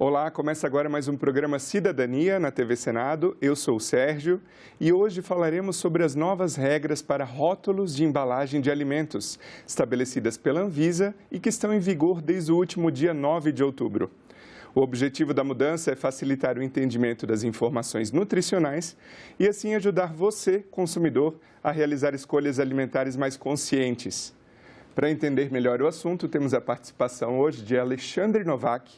Olá, começa agora mais um programa Cidadania na TV Senado. Eu sou o Sérgio e hoje falaremos sobre as novas regras para rótulos de embalagem de alimentos, estabelecidas pela Anvisa e que estão em vigor desde o último dia 9 de outubro. O objetivo da mudança é facilitar o entendimento das informações nutricionais e assim ajudar você, consumidor, a realizar escolhas alimentares mais conscientes. Para entender melhor o assunto, temos a participação hoje de Alexandre Novak,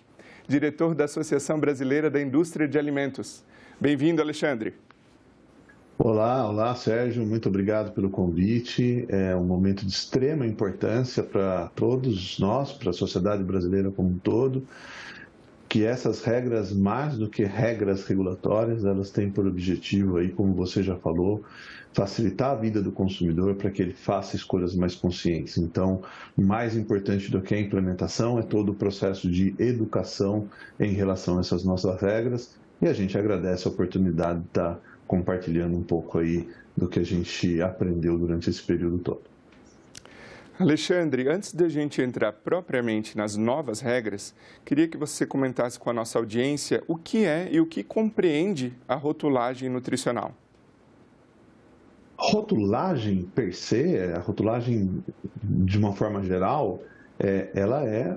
diretor da Associação Brasileira da Indústria de Alimentos. Bem-vindo, Alexandre. Olá, Sérgio. Muito obrigado pelo convite. É um momento de extrema importância para todos nós, para a sociedade brasileira como um todo, que essas regras, mais do que regras regulatórias, elas têm por objetivo, aí, como você já falou, facilitar a vida do consumidor para que ele faça escolhas mais conscientes. Então, mais importante do que a implementação é todo o processo de educação em relação a essas nossas regras, e a gente agradece a oportunidade de estar compartilhando um pouco aí do que a gente aprendeu durante esse período todo. Alexandre, antes da gente entrar propriamente nas novas regras, queria que você comentasse com a nossa audiência o que é e o que compreende a rotulagem nutricional. Rotulagem per se, a rotulagem de uma forma geral, ela é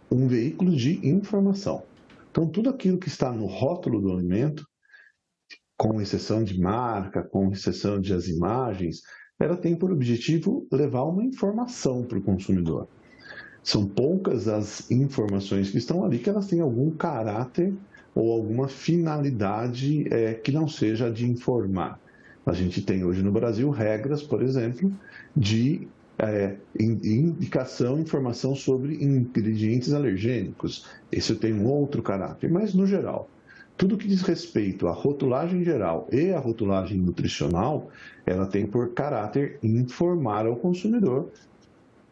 um veículo de informação. Então, tudo aquilo que está no rótulo do alimento, com exceção de marca, com exceção de as imagens, ela tem por objetivo levar uma informação para o consumidor. São poucas as informações que estão ali que elas têm algum caráter ou alguma finalidade que não seja de informar. A gente tem hoje no Brasil regras, por exemplo, de indicação, informação sobre ingredientes alergênicos. Esse tem um outro caráter, mas no geral, tudo que diz respeito à rotulagem geral e à rotulagem nutricional, ela tem por caráter informar ao consumidor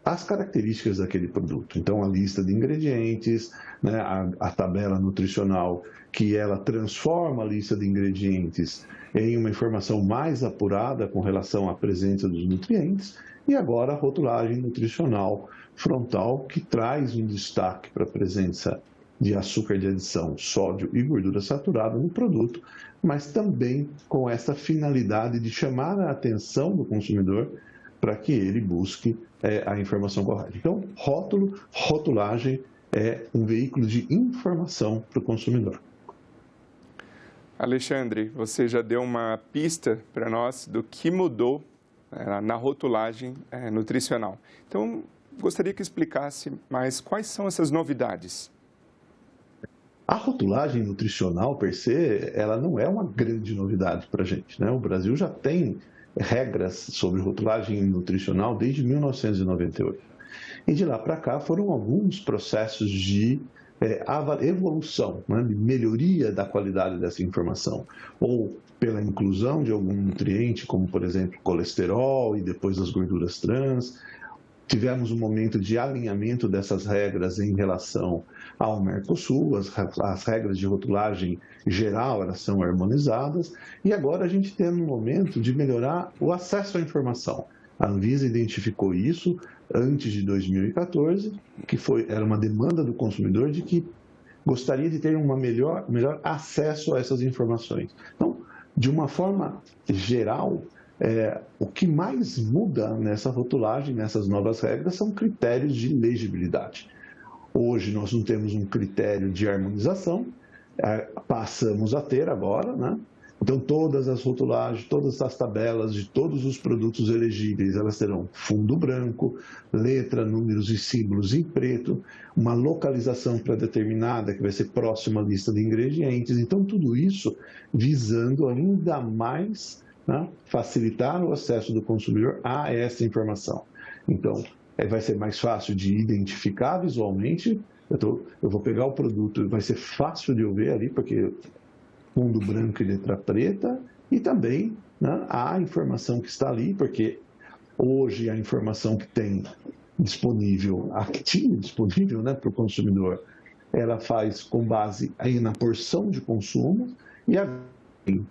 as características daquele produto. Então, a lista de ingredientes, né, a tabela nutricional, que ela transforma a lista de ingredientes em uma informação mais apurada com relação à presença dos nutrientes, e agora a rotulagem nutricional frontal, que traz um destaque para a presença de açúcar de adição, sódio e gordura saturada no produto, mas também com essa finalidade de chamar a atenção do consumidor para que ele busque a informação correta. Então, rotulagem é um veículo de informação para o consumidor. Alexandre, você já deu uma pista para nós do que mudou na rotulagem nutricional. Então, gostaria que explicasse mais quais são essas novidades. A rotulagem nutricional, per se, ela não é uma grande novidade para a gente, né? O Brasil já tem regras sobre rotulagem nutricional desde 1998. E de lá para cá foram alguns processos de evolução, né, de melhoria da qualidade dessa informação, ou pela inclusão de algum nutriente, como por exemplo colesterol e depois as gorduras trans. Tivemos um momento de alinhamento dessas regras em relação ao Mercosul, as regras de rotulagem geral elas são harmonizadas, e agora a gente tem um momento de melhorar o acesso à informação. A Anvisa identificou isso antes de 2014, que era uma demanda do consumidor de que gostaria de ter um melhor acesso a essas informações. Então, de uma forma geral, o que mais muda nessa rotulagem, nessas novas regras, são critérios de legibilidade. Hoje nós não temos um critério de harmonização, passamos a ter agora, né? Então todas as rotulagens, todas as tabelas de todos os produtos elegíveis, elas terão fundo branco, letra, números e símbolos em preto, uma localização pré-determinada que vai ser próxima à lista de ingredientes. Então tudo isso visando ainda mais, né, facilitar o acesso do consumidor a essa informação. Então, vai ser mais fácil de identificar visualmente. Eu vou pegar o produto, vai ser fácil de eu ver ali, porque fundo branco e letra preta, e também, né, a informação que está ali, porque hoje a informação que tem disponível, a que tinha disponível, né, para o consumidor, ela faz com base aí na porção de consumo, e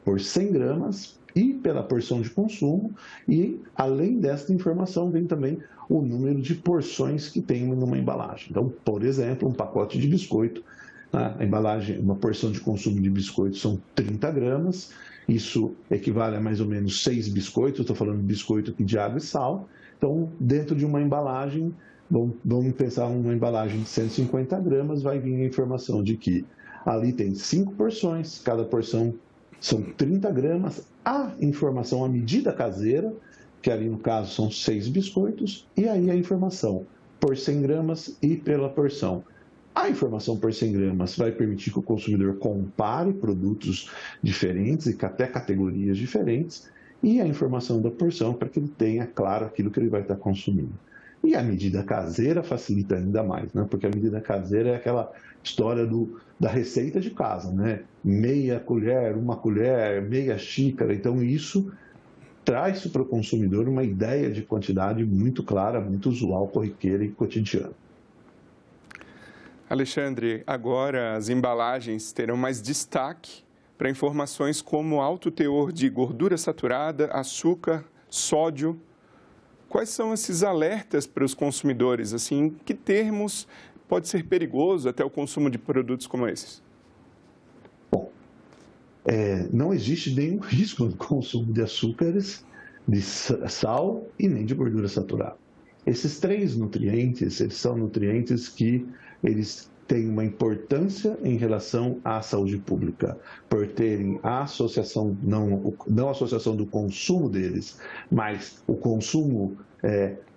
por 100 gramas e pela porção de consumo, e além dessa informação vem também o número de porções que tem numa embalagem. Então, por exemplo, um pacote de biscoito né? A embalagem, uma porção de consumo de biscoitos são 30 gramas, isso equivale a mais ou menos 6 biscoitos, estou falando de biscoito aqui de água e sal. Então, dentro de uma embalagem, vamos pensar uma embalagem de 150 gramas, vai vir a informação de que ali tem 5 porções, cada porção são 30 gramas, a informação, a medida caseira, que ali no caso são 6 biscoitos, e aí a informação por 100 gramas e pela porção. A informação por 100 gramas vai permitir que o consumidor compare produtos diferentes e até categorias diferentes, e a informação da porção para que ele tenha claro aquilo que ele vai estar consumindo. E a medida caseira facilita ainda mais, né? Porque a medida caseira é aquela história da receita de casa, né? Meia colher, uma colher, meia xícara. Então, isso traz para o consumidor uma ideia de quantidade muito clara, muito usual, corriqueira e cotidiana. Alexandre, agora as embalagens terão mais destaque para informações como alto teor de gordura saturada, açúcar, sódio. Quais são esses alertas para os consumidores? Assim, em que termos pode ser perigoso até o consumo de produtos como esses? Bom, não existe nenhum risco no consumo de açúcares, de sal e nem de gordura saturada. Esses 3 nutrientes, eles são nutrientes que eles têm uma importância em relação à saúde pública, por terem a associação, não a associação do consumo deles, mas o consumo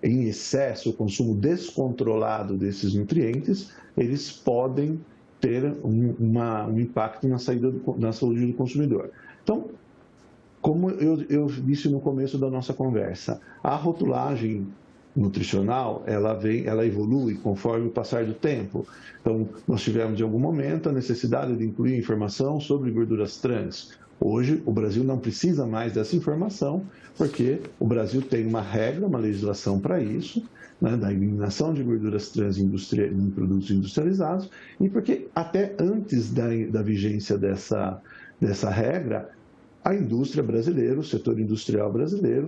em excesso, o consumo descontrolado desses nutrientes, eles podem ter um impacto na saúde do consumidor. Então, como eu disse no começo da nossa conversa, a rotulagem nutricional, ela evolui conforme o passar do tempo. Então, nós tivemos, em algum momento, a necessidade de incluir informação sobre gorduras trans. Hoje, o Brasil não precisa mais dessa informação, porque o Brasil tem uma regra, uma legislação para isso, né, da eliminação de gorduras trans em produtos industrializados, e porque até antes da vigência dessa regra, a indústria brasileira, o setor industrial brasileiro,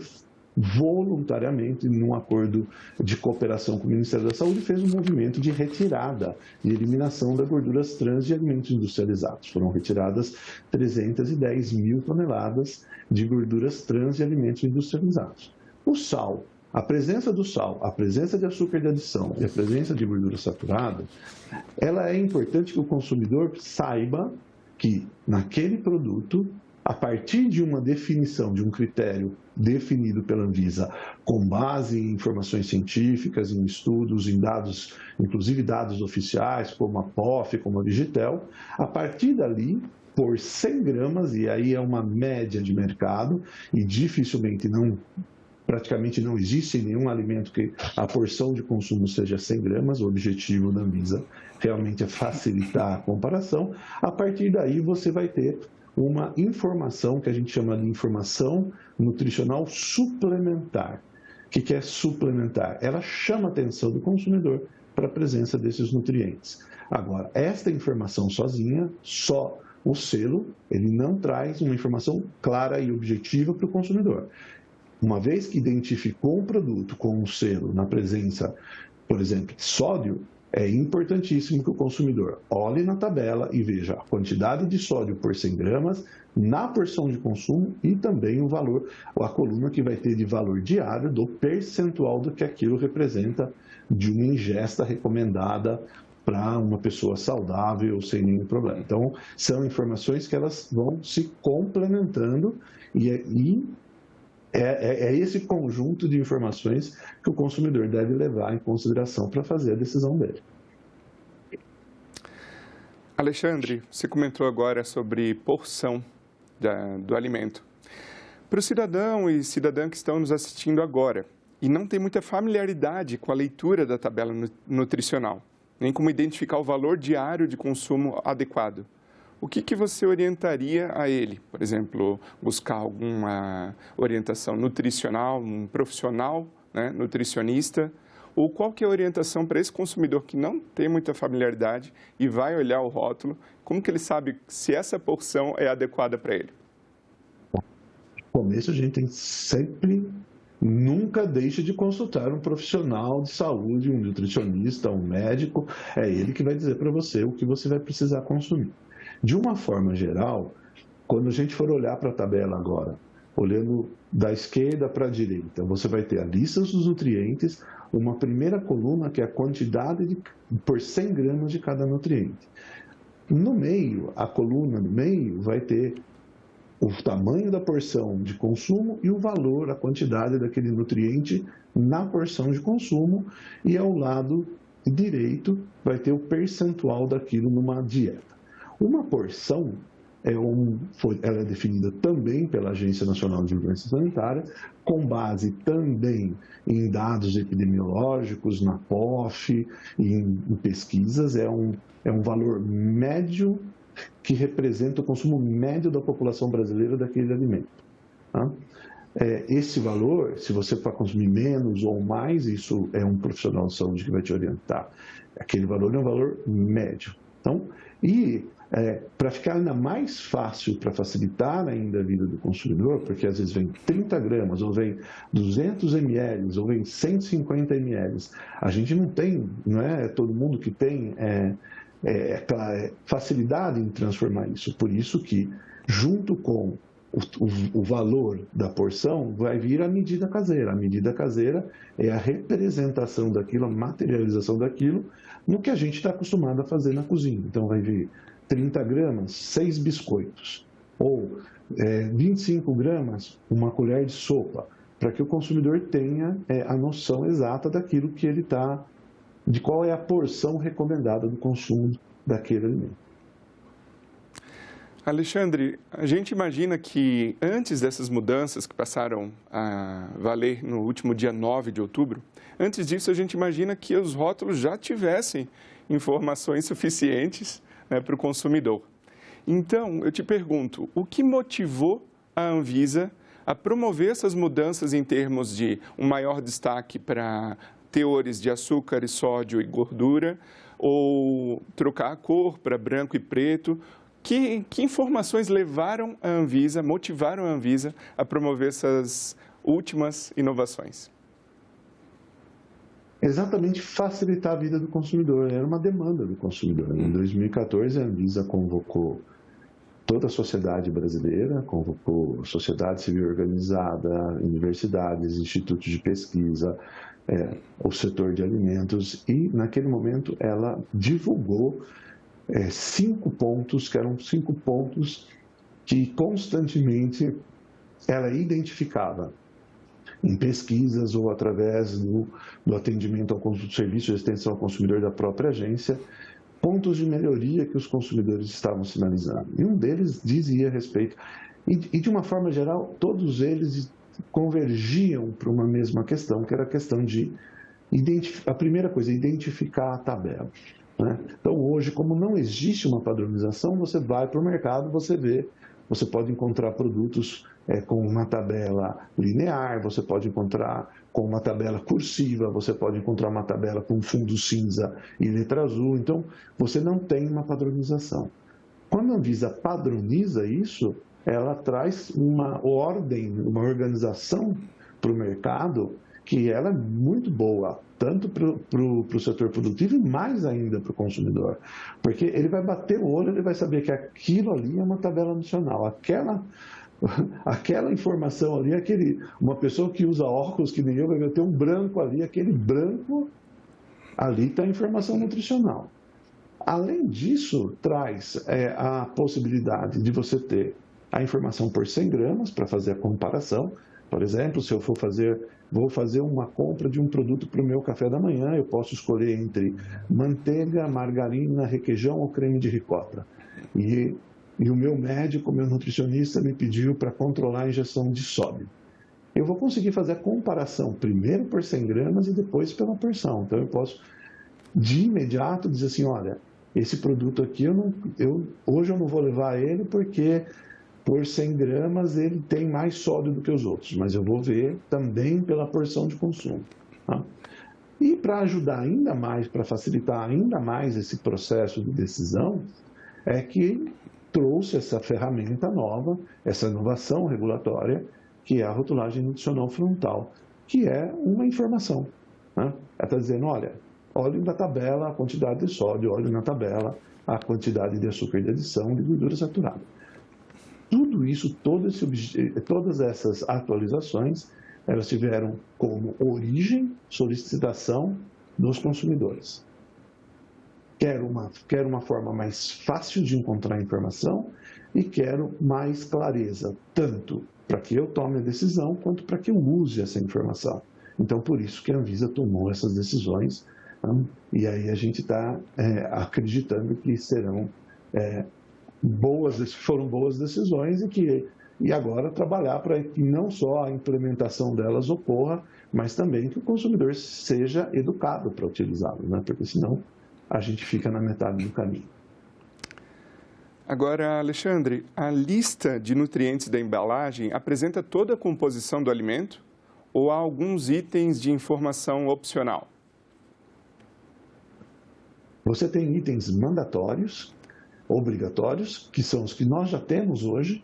voluntariamente, num acordo de cooperação com o Ministério da Saúde, fez um movimento de retirada e eliminação das gorduras trans de alimentos industrializados. Foram retiradas 310 mil toneladas de gorduras trans de alimentos industrializados. O sal, a presença do sal, a presença de açúcar de adição e a presença de gordura saturada, ela é importante que o consumidor saiba que naquele produto, a partir de uma definição, de um critério definido pela Anvisa, com base em informações científicas, em estudos, em dados, inclusive dados oficiais, como a POF, como a Vigitel, a partir dali, por 100 gramas, e aí é uma média de mercado, e dificilmente praticamente não existe nenhum alimento que a porção de consumo seja 100 gramas, o objetivo da Anvisa realmente é facilitar a comparação. A partir daí você vai ter uma informação que a gente chama de informação nutricional suplementar. O que é suplementar? Ela chama a atenção do consumidor para a presença desses nutrientes. Agora, esta informação sozinha, só o selo, ele não traz uma informação clara e objetiva para o consumidor. Uma vez que identificou um produto com um selo na presença, por exemplo, de sódio, é importantíssimo que o consumidor olhe na tabela e veja a quantidade de sódio por 100 gramas na porção de consumo e também o valor, a coluna que vai ter de valor diário do percentual do que aquilo representa de uma ingesta recomendada para uma pessoa saudável sem nenhum problema. Então, são informações que elas vão se complementando e é esse conjunto de informações que o consumidor deve levar em consideração para fazer a decisão dele. Alexandre, você comentou agora sobre porção do alimento. Para o cidadão e cidadã que estão nos assistindo agora e não tem muita familiaridade com a leitura da tabela nutricional, nem como identificar o valor diário de consumo adequado, o que você orientaria a ele? Por exemplo, buscar alguma orientação nutricional, um profissional, né, nutricionista? Ou qual que é a orientação para esse consumidor que não tem muita familiaridade e vai olhar o rótulo? Como que ele sabe se essa porção é adequada para ele? No começo, a gente tem sempre nunca deixe de consultar um profissional de saúde, um nutricionista, um médico. É ele que vai dizer para você o que você vai precisar consumir. De uma forma geral, quando a gente for olhar para a tabela agora, olhando da esquerda para a direita, você vai ter a lista dos nutrientes, uma primeira coluna que é a quantidade por 100 gramas de cada nutriente. No meio, a coluna no meio vai ter o tamanho da porção de consumo e o valor, a quantidade daquele nutriente na porção de consumo, e ao lado direito vai ter o percentual daquilo numa dieta. Uma porção ela é definida também pela Agência Nacional de Vigilância Sanitária, com base também em dados epidemiológicos, na POF, em pesquisas. É um valor médio que representa o consumo médio da população brasileira daquele alimento. Tá? Esse valor, se você for consumir menos ou mais, isso é um profissional de saúde que vai te orientar. Aquele valor é um valor médio. Então, para ficar ainda mais fácil, para facilitar ainda a vida do consumidor, porque às vezes vem 30 gramas, ou vem 200 ml, ou vem 150 ml, a gente não é todo mundo que tem aquela facilidade em transformar isso. Por isso que, junto com o valor da porção, vai vir a medida caseira. A medida caseira é a representação daquilo, a materialização daquilo, no que a gente está acostumado a fazer na cozinha. Então, vai vir 30 gramas, 6 biscoitos, ou 25 gramas, uma colher de sopa, para que o consumidor tenha a noção exata daquilo que ele está, de qual é a porção recomendada do consumo daquele alimento. Alexandre, a gente imagina que antes dessas mudanças que passaram a valer no último dia 9 de outubro, antes disso a gente imagina que os rótulos já tivessem informações suficientes, né, para o consumidor. Então, eu te pergunto, o que motivou a Anvisa a promover essas mudanças em termos de um maior destaque para teores de açúcar e sódio e gordura, ou trocar a cor para branco e preto? Que informações levaram a Anvisa, motivaram a Anvisa a promover essas últimas inovações? Exatamente facilitar a vida do consumidor, era uma demanda do consumidor. Em 2014, a Anvisa convocou toda a sociedade brasileira, convocou a sociedade civil organizada, universidades, institutos de pesquisa, o setor de alimentos, e naquele momento ela divulgou 5 pontos, que eram 5 pontos que constantemente ela identificava em pesquisas ou através do atendimento ao serviço de extensão ao consumidor da própria agência, pontos de melhoria que os consumidores estavam sinalizando. E um deles dizia a respeito, e de uma forma geral, todos eles convergiam para uma mesma questão, que era a questão de, a primeira coisa, identificar a tabela. Né? Então, hoje, como não existe uma padronização, você vai para o mercado, você pode encontrar produtos com uma tabela linear, você pode encontrar com uma tabela cursiva, você pode encontrar uma tabela com fundo cinza e letra azul. Então, você não tem uma padronização. Quando a Anvisa padroniza isso, ela traz uma ordem, uma organização para o mercado que ela é muito boa, tanto para o setor produtivo e mais ainda para o consumidor. Porque ele vai bater o olho, ele vai saber que aquilo ali é uma tabela nacional, aquela informação ali, uma pessoa que usa óculos que nem eu vai ter um branco ali, aquele branco ali está a informação nutricional. Além disso, traz a possibilidade de você ter a informação por 100 gramas para fazer a comparação. Por exemplo, se eu vou fazer uma compra de um produto para o meu café da manhã, eu posso escolher entre manteiga, margarina, requeijão ou creme de ricota. E o meu médico, meu nutricionista, me pediu para controlar a ingestão de sódio. Eu vou conseguir fazer a comparação primeiro por 100 gramas e depois pela porção. Então, eu posso, de imediato, dizer assim, olha, esse produto aqui, hoje eu não vou levar ele porque por 100 gramas ele tem mais sódio do que os outros, mas eu vou ver também pela porção de consumo. Tá? E para ajudar ainda mais, para facilitar ainda mais esse processo de decisão, é que trouxe essa ferramenta nova, essa inovação regulatória, que é a rotulagem nutricional frontal, que é uma informação, né? Ela está dizendo, olha, olhe na tabela a quantidade de sódio, olhe na tabela a quantidade de açúcar de adição, de gordura saturada. Tudo isso, todas essas atualizações, elas tiveram como origem solicitação dos consumidores. Quero uma forma mais fácil de encontrar informação e quero mais clareza, tanto para que eu tome a decisão, quanto para que eu use essa informação. Então, por isso que a Anvisa tomou essas decisões, né? E aí a gente está acreditando que foram boas decisões e agora trabalhar para que não só a implementação delas ocorra, mas também que o consumidor seja educado para utilizá-lo, né? Porque senão a gente fica na metade do caminho. Agora, Alexandre, a lista de nutrientes da embalagem apresenta toda a composição do alimento ou há alguns itens de informação opcional? Você tem itens mandatórios, obrigatórios, que são os que nós já temos hoje,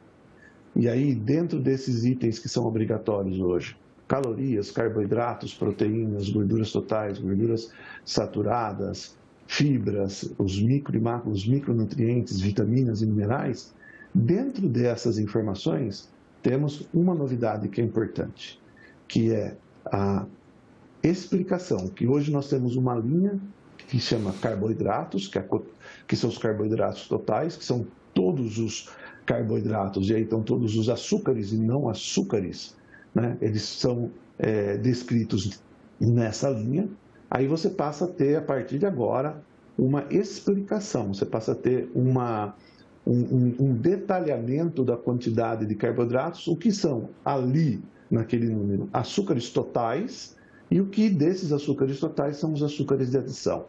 e aí dentro desses itens que são obrigatórios hoje, calorias, carboidratos, proteínas, gorduras totais, gorduras saturadas, fibras, os micro e macro, os micronutrientes, vitaminas e minerais, dentro dessas informações temos uma novidade que é importante, que é a explicação, que hoje nós temos uma linha que chama carboidratos, que são os carboidratos totais, que são todos os carboidratos, e aí estão todos os açúcares e não açúcares, né? Eles são descritos nessa linha. Aí você passa a ter, a partir de agora, uma explicação, você passa a ter um detalhamento da quantidade de carboidratos, o que são ali, naquele número, açúcares totais, e o que desses açúcares totais são os açúcares de adição.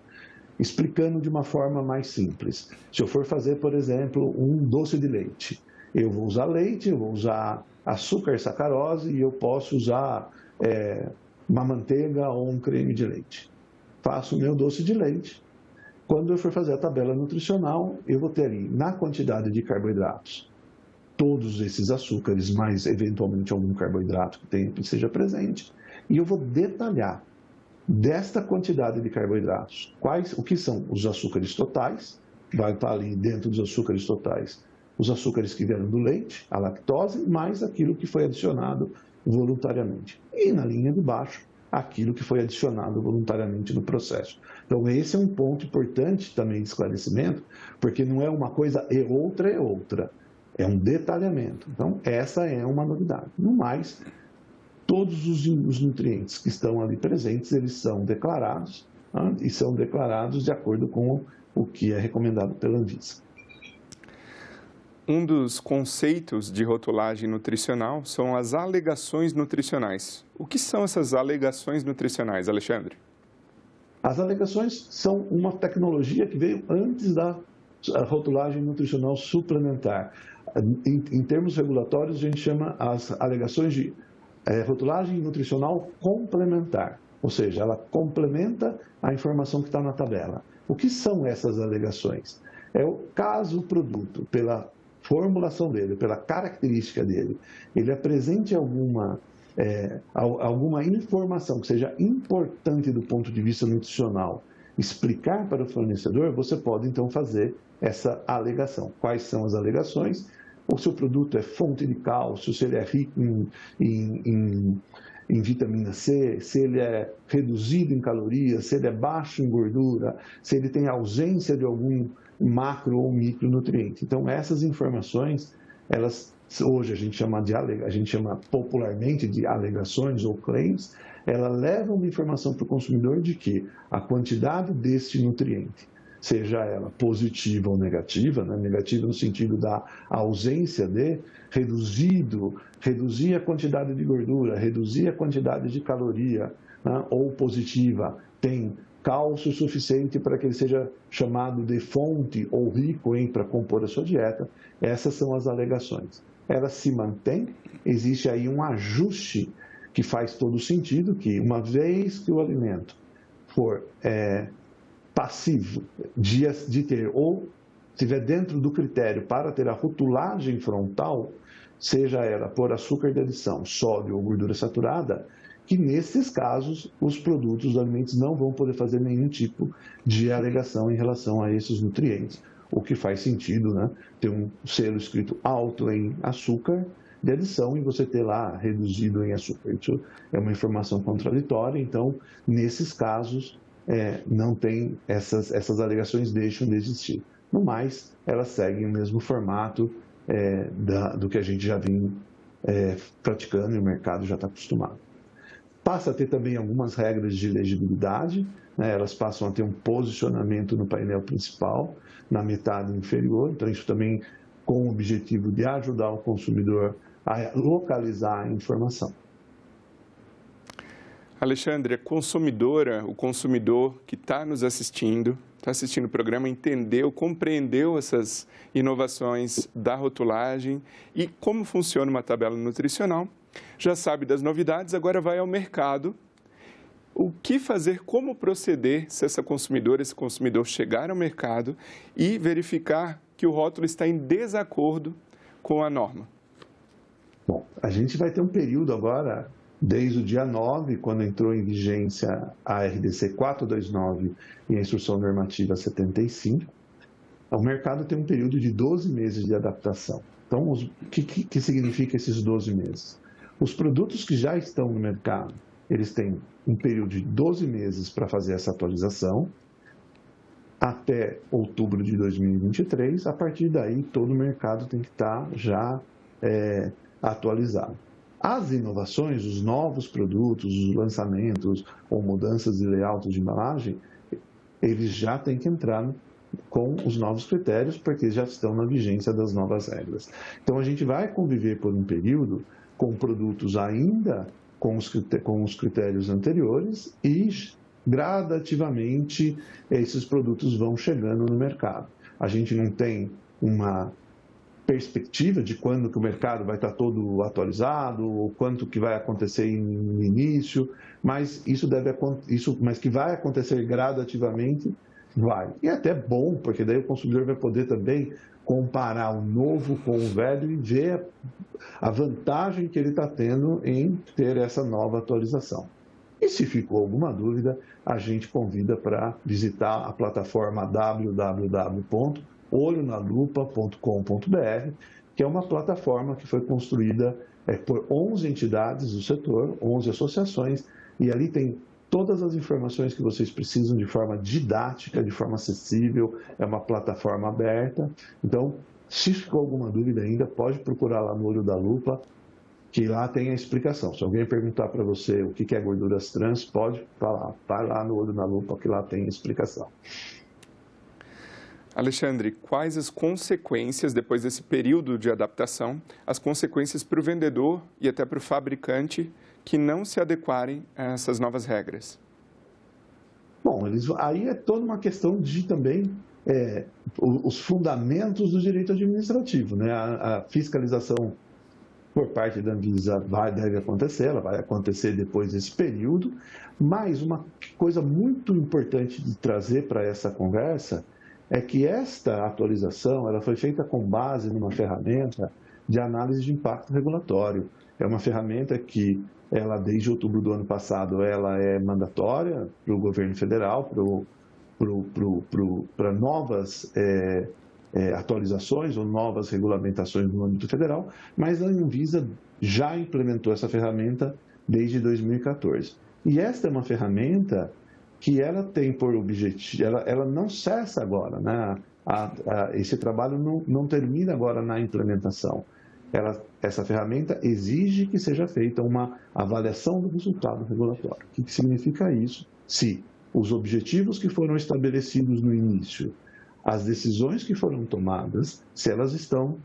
Explicando de uma forma mais simples. Se eu for fazer, por exemplo, um doce de leite, eu vou usar leite, eu vou usar açúcar, sacarose e eu posso usar uma manteiga ou um creme de leite. Faço o meu doce de leite. Quando eu for fazer a tabela nutricional, eu vou ter ali, na quantidade de carboidratos, todos esses açúcares, mais eventualmente algum carboidrato que seja presente, e eu vou detalhar desta quantidade de carboidratos, o que são os açúcares totais, vai estar ali dentro dos açúcares totais, os açúcares que vieram do leite, a lactose, mais aquilo que foi adicionado voluntariamente. E na linha de baixo, aquilo que foi adicionado voluntariamente no processo. Então, esse é um ponto importante também de esclarecimento, porque não é uma coisa e outra é outra, é um detalhamento. Então, essa é uma novidade. No mais, todos os nutrientes que estão ali presentes, eles são declarados, né? E são declarados de acordo com o que é recomendado pela Anvisa. Um dos conceitos de rotulagem nutricional são as alegações nutricionais. O que são essas alegações nutricionais, Alexandre? As alegações são uma tecnologia que veio antes da rotulagem nutricional suplementar. Em termos regulatórios, a gente chama as alegações de rotulagem nutricional complementar, ou seja, ela complementa a informação que está na tabela. O que são essas alegações? É o caso o produto, pela formulação dele, pela característica dele, ele apresente alguma informação que seja importante do ponto de vista nutricional, explicar para o fornecedor, você pode então fazer essa alegação. Quais são as alegações? O seu produto é fonte de cálcio, se ele é rico em vitamina C, se ele é reduzido em calorias, se ele é baixo em gordura, se ele tem ausência de algum macro ou micronutriente. Então, essas informações, elas hoje a gente chama popularmente de alegações ou claims, ela leva uma informação para o consumidor de que a quantidade deste nutriente, seja ela positiva ou negativa, né? Negativa no sentido da ausência de, reduzir a quantidade de gordura, reduzir a quantidade de caloria, né? Ou positiva, tem cálcio suficiente para que ele seja chamado de fonte ou rico para compor a sua dieta. Essas são as alegações. Elas se mantêm, existe aí um ajuste que faz todo sentido, que uma vez que o alimento for passivo de ter, ou estiver dentro do critério para ter a rotulagem frontal, seja ela por açúcar de adição, sódio ou gordura saturada, que nesses casos os produtos, os alimentos não vão poder fazer nenhum tipo de alegação em relação a esses nutrientes. O que faz sentido, né? Ter um selo escrito alto em açúcar de adição e você ter lá reduzido em açúcar. Isso é uma informação contraditória, então, nesses casos, não tem essas alegações deixam de existir. No mais, elas seguem o mesmo formato do que a gente já vinha praticando e o mercado já está acostumado. Passa a ter também algumas regras de legibilidade, né? Elas passam a ter um posicionamento no painel principal, na metade inferior, então isso também com o objetivo de ajudar o consumidor a localizar a informação. Alexandre, o consumidor que está nos assistindo, está assistindo o programa, entendeu, compreendeu essas inovações da rotulagem e como funciona uma tabela nutricional, já sabe das novidades, agora vai ao mercado. O que fazer, como proceder se esse consumidor chegar ao mercado e verificar que o rótulo está em desacordo com a norma? Bom, a gente vai ter um período agora, desde o dia 9, quando entrou em vigência a RDC 429 e a Instrução Normativa 75, o mercado tem um período de 12 meses de adaptação. Então, o que significa esses 12 meses? Os produtos que já estão no mercado, eles têm um período de 12 meses para fazer essa atualização, até outubro de 2023. A partir daí, todo o mercado tem que estar já atualizado. As inovações, os novos produtos, os lançamentos ou mudanças de layout de embalagem, eles já têm que entrar com os novos critérios, porque já estão na vigência das novas regras. Então, a gente vai conviver por um período com produtos ainda com os critérios anteriores e, gradativamente, esses produtos vão chegando no mercado. A gente não tem uma perspectiva de quando que o mercado vai estar todo atualizado, ou quanto que vai acontecer no início, mas mas que vai acontecer gradativamente, vai. E é até bom, porque daí o consumidor vai poder também comparar o novo com o velho e ver a vantagem que ele está tendo em ter essa nova atualização. E se ficou alguma dúvida, a gente convida para visitar a plataforma www.olhonalupa.com.br, que é uma plataforma que foi construída por 11 entidades do setor, 11 associações, e ali tem todas as informações que vocês precisam de forma didática, de forma acessível, é uma plataforma aberta. Então, se ficou alguma dúvida ainda, pode procurar lá no Olho da Lupa, que lá tem a explicação. Se alguém perguntar para você o que é gorduras trans, pode falar, vai lá no Olho da Lupa, que lá tem a explicação. Alexandre, quais as consequências, depois desse período de adaptação, as consequências para o vendedor e até para o fabricante que não se adequarem a essas novas regras? Bom, aí é toda uma questão de também os fundamentos do direito administrativo, né? A fiscalização por parte da Anvisa deve acontecer, ela vai acontecer depois desse período, mas uma coisa muito importante de trazer para essa conversa é que esta atualização ela foi feita com base numa ferramenta de análise de impacto regulatório. É uma ferramenta que, ela desde outubro do ano passado, ela é mandatória para o governo federal, para novas atualizações ou novas regulamentações no âmbito federal, mas a Anvisa já implementou essa ferramenta desde 2014. E esta é uma ferramenta que ela tem por objetivo, ela não cessa agora, né? Esse trabalho não termina agora na implementação. Essa ferramenta exige que seja feita uma avaliação do resultado regulatório. O que significa isso? Se os objetivos que foram estabelecidos no início, as decisões que foram tomadas, se elas estão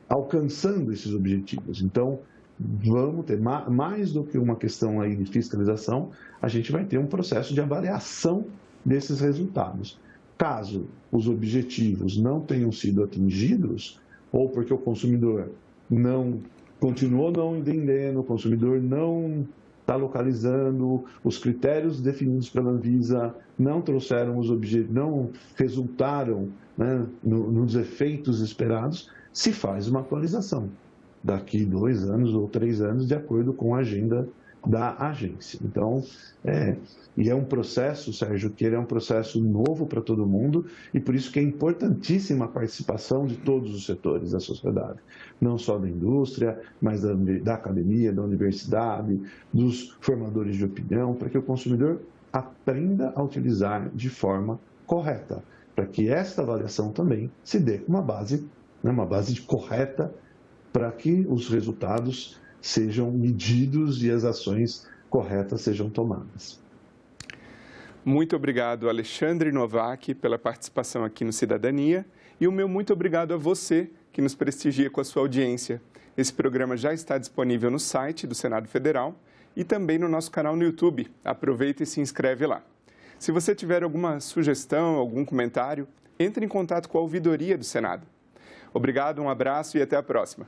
alcançando esses objetivos. Então, vamos ter mais do que uma questão aí de fiscalização, a gente vai ter um processo de avaliação desses resultados. Caso os objetivos não tenham sido atingidos, ou porque o consumidor continuou não entendendo, o consumidor não está localizando, os critérios definidos pela Anvisa não trouxeram não resultaram, né, nos efeitos esperados, se faz uma atualização daqui 2 anos ou 3 anos, de acordo com a agenda da agência. Então, e é um processo, Sérgio, que ele é um processo novo para todo mundo e por isso que é importantíssima a participação de todos os setores da sociedade, não só da indústria, mas da academia, da universidade, dos formadores de opinião, para que o consumidor aprenda a utilizar de forma correta, para que esta avaliação também se dê com uma base correta para que os resultados sejam medidos e as ações corretas sejam tomadas. Muito obrigado, Alexandre Novak, pela participação aqui no Cidadania e o meu muito obrigado a você que nos prestigia com a sua audiência. Esse programa já está disponível no site do Senado Federal e também no nosso canal no YouTube. Aproveita e se inscreve lá. Se você tiver alguma sugestão, algum comentário, entre em contato com a Ouvidoria do Senado. Obrigado, um abraço e até a próxima.